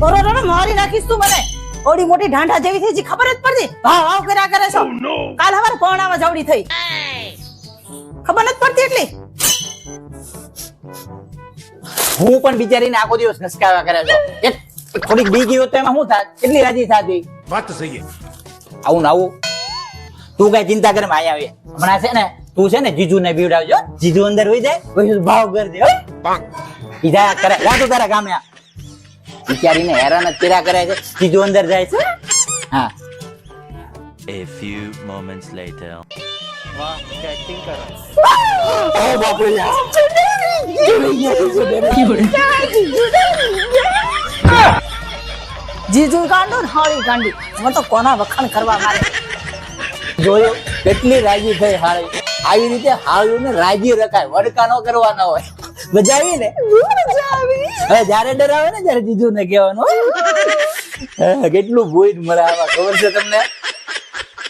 Corona મારી નાખીશ તું મને. ઓડી મોટી ઢાંઢા જેવી થઈ છે ખબર જ પડતી. ભાવ ભાવ કર્યા કરે છો. કાલ હવારે કોણામાં જવડી થઈ. ખબર નથી પડતી એટલી. હું પણ બિચારીને આખો દિવસ ઘસકાવા કરે છો. એક થોડીક બી ગઈ હોત તો એમાં શું થાત? કેટલી રાજી થાતી. વાત તો સહી છે. આવું ને આવું તું કઈ ચિંતા કરે માં આવી હમણાં છે ને તું છે ને જીજુ ને બીવડાવજો. જીજુ અંદર હોઈ જાય પછી ભાવ કરી દે. ઈજા કરે જા તું તારા ગામે આ. બિચારીને હેરાન જ કર્યા કરે છે. જીજુ અંદર જાય છે. હા A few moments later. ઓ બાપુ યાર જીજુ કાંડો ને હાળી કાંડી. મને તો કોના વખાણ કરવા મારે. જોયું કેટલી રાજી થઈ હાળી. આવી રીતે હાળીઓને રાજી રખાય. વડકા ન કરવાના હોય. મજા આવી ને? હવે જયારે ડરાવે ને ત્યારે જીજુ ને કહેવાનું કેટલું ભૂઈ મળે આવા ખબર છે તમને?